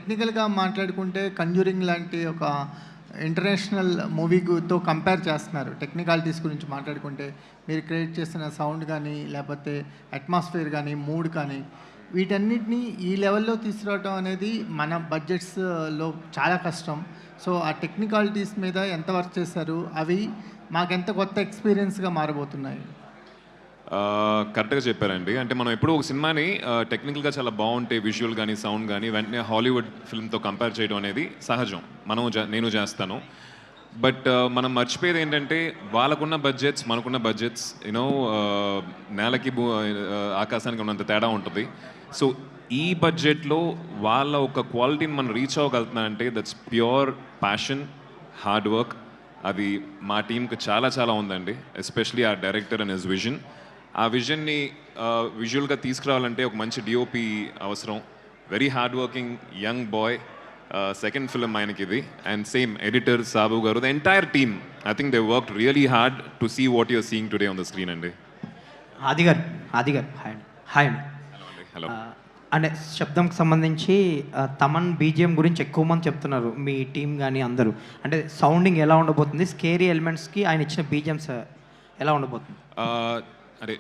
టెక్నికల్గా మాట్లాడుకుంటే కంజూరింగ్ లాంటి ఒక ఇంటర్నేషనల్ మూవీతో కంపేర్ చేస్తున్నారు. టెక్నికాలిటీస్ గురించి మాట్లాడుకుంటే మీరు క్రియేట్ చేసిన సౌండ్ కానీ, లేకపోతే అట్మాస్ఫియర్ కానీ, మూడ్ కానీ, వీటన్నిటిని ఈ లెవెల్లో తీసుకురావడం అనేది మన బడ్జెట్స్లో చాలా కష్టం. సో ఆ టెక్నికాలిటీస్ మీద ఎంత వర్క్ చేశారు? అవి మాకెంత కొత్త ఎక్స్పీరియన్స్గా మారబోతున్నాయి? కరెక్ట్గా చెప్పారండి. అంటే మనం ఎప్పుడూ ఒక సినిమాని టెక్నికల్గా చాలా బాగుంటే విజువల్ కానీ సౌండ్ కానీ వెంటనే హాలీవుడ్ ఫిల్మ్తో కంపేర్ చేయడం అనేది సహజం. నేను చేస్తాను. బట్ మనం మర్చిపోయేది ఏంటంటే వాళ్ళకున్న బడ్జెట్స్ మనకున్న బడ్జెట్స్ యూనో నేలకి ఆకాశానికి ఉన్నంత తేడా ఉంటుంది. సో ఈ బడ్జెట్లో వాళ్ళ ఒక క్వాలిటీని మనం రీచ్ అవ్వగలుగుతున్నామంటే that's pure passion, hard work. అది మా టీంకి చాలా చాలా ఉందండి. ఎస్పెషలీ ఆ డైరెక్టర్ అండ్ హిస్ విజన్. ఆ విజన్ని విజువల్గా తీసుకురావాలంటే ఒక మంచి డిఓపి అవసరం. Very hard working young boy. Second film ఆయనకి ఇది. And same editor Sabu garu, the entire team, I think they worked really hard to see what you're seeing today on the screen అండి. ఆది గారు hi అండి. హలో. అంటే శబ్దంకి సంబంధించి Thaman BGM గురించి ఎక్కువ మంది చెప్తున్నారు, మీ టీం కానీ అందరూ. అంటే సౌండింగ్ ఎలా ఉండబోతుంది, స్కేరీ ఎలిమెంట్స్కి ఆయన ఇచ్చిన బీజిఎమ్స్ ఎలా ఉండబోతుంది? అరే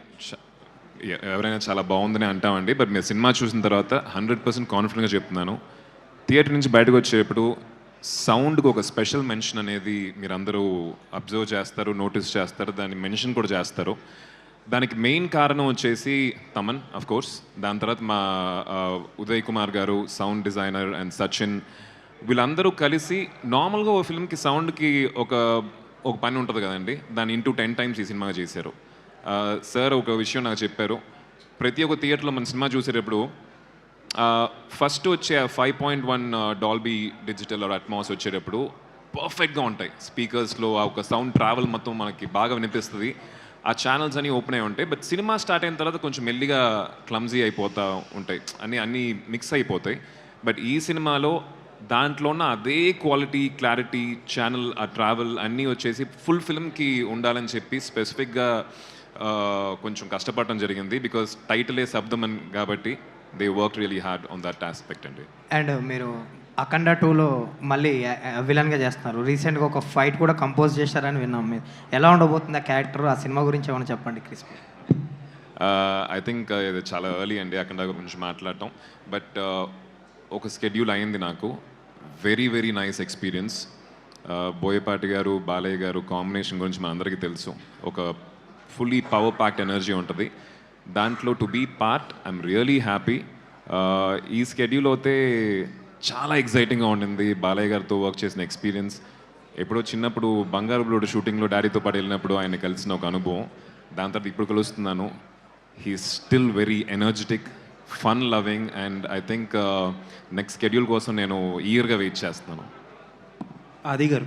ఎవరైనా చాలా బాగుందని అంటామండి. బట్ మీరు సినిమా చూసిన తర్వాత 100% కాన్ఫిడెంట్గా చెప్తున్నాను. థియేటర్ నుంచి బయటకు వచ్చేటప్పుడు సౌండ్కి ఒక స్పెషల్ మెన్షన్ అనేది మీరు అందరూ అబ్జర్వ్ చేస్తారు, నోటీస్ చేస్తారు, దాన్ని మెన్షన్ కూడా చేస్తారు. దానికి మెయిన్ కారణం వచ్చేసి తమన్ ఆఫ్ కోర్స్. దాని తర్వాత మా ఉదయ్ కుమార్ గారు, సౌండ్ డిజైనర్, అండ్ సచిన్, వీళ్ళందరూ కలిసి నార్మల్గా ఒక ఫిల్మ్కి సౌండ్కి ఒక పని ఉంటుంది కదండి, దాన్ని ఇంటూ 10 times ఈ సినిమాగా చేశారు. సార్ ఒక విషయం నాకు చెప్పారు. ప్రతి ఒక్క థియేటర్లో మన సినిమా చూసేటప్పుడు ఫస్ట్ వచ్చే 5.1 డాల్బీ డిజిటల్ ఆర్ అట్మాస్ వచ్చేటప్పుడు పర్ఫెక్ట్గా ఉంటాయి. స్పీకర్స్లో ఆ ఒక సౌండ్ ట్రావెల్ మొత్తం మనకి బాగా వినిపిస్తుంది. ఆ ఛానల్స్ అన్నీ ఓపెన్ అయి ఉంటాయి. బట్ సినిమా స్టార్ట్ అయిన తర్వాత కొంచెం మెల్లిగా క్లమ్జీ అయిపోతూ ఉంటాయి, అన్నీ మిక్స్ అయిపోతాయి. బట్ ఈ సినిమాలో దాంట్లో ఉన్న అదే క్వాలిటీ, క్లారిటీ, ఛానల్, ఆ ట్రావెల్ అన్నీ వచ్చేసి ఫుల్ ఫిల్మ్కి ఉండాలని చెప్పి స్పెసిఫిక్గా కొంచెం కష్టపడటం జరిగింది. బికాస్ టైటిలే శబ్దం అని కాబట్టి they work really hard on that aspect అండి. అండ్ మీరు అఖండ 2లో మళ్ళీ విలన్గా చేస్తున్నారు. రీసెంట్గా ఒక ఫైట్ కూడా కంపోజ్ చేశారని విన్నాం. మీరు ఎలా ఉండబోతుంది ఆ క్యారెక్టర్, ఆ సినిమా గురించి ఏమైనా చెప్పండి క్రిస్పీ. ఐ థింక్ ఇది చాలా ఎర్లీ అండి అఖండ గురించి మాట్లాడటం. బట్ ఒక స్కెడ్యూల్ అయింది నాకు. Very very nice experience. Boyapati గారు, బాలయ్య గారు కాంబినేషన్ గురించి మన అందరికీ తెలుసు. ఒక ఫుల్లీ పవర్ ప్యాక్డ్ ఎనర్జీ ఉంటుంది దాంట్లో. To be part I'm really happy. ఈ స్కెడ్యూల్ అయితే చాలా ఎక్సైటింగ్గా ఉండింది. బాలయ్య గారితో వర్క్ చేసిన ఎక్స్పీరియన్స్, ఎప్పుడో చిన్నప్పుడు బంగారు బ్లూడ్ షూటింగ్లో డాడీతో పాటు వెళ్ళినప్పుడు ఆయన కలిసిన ఒక అనుభవం. దాని తర్వాత ఇప్పుడు కలుస్తున్నాను. He still very energetic, fun loving, and I think next schedule కోసం నేను ఈగర్గా వెయిట్ చేస్తున్నాను. ఆది గారు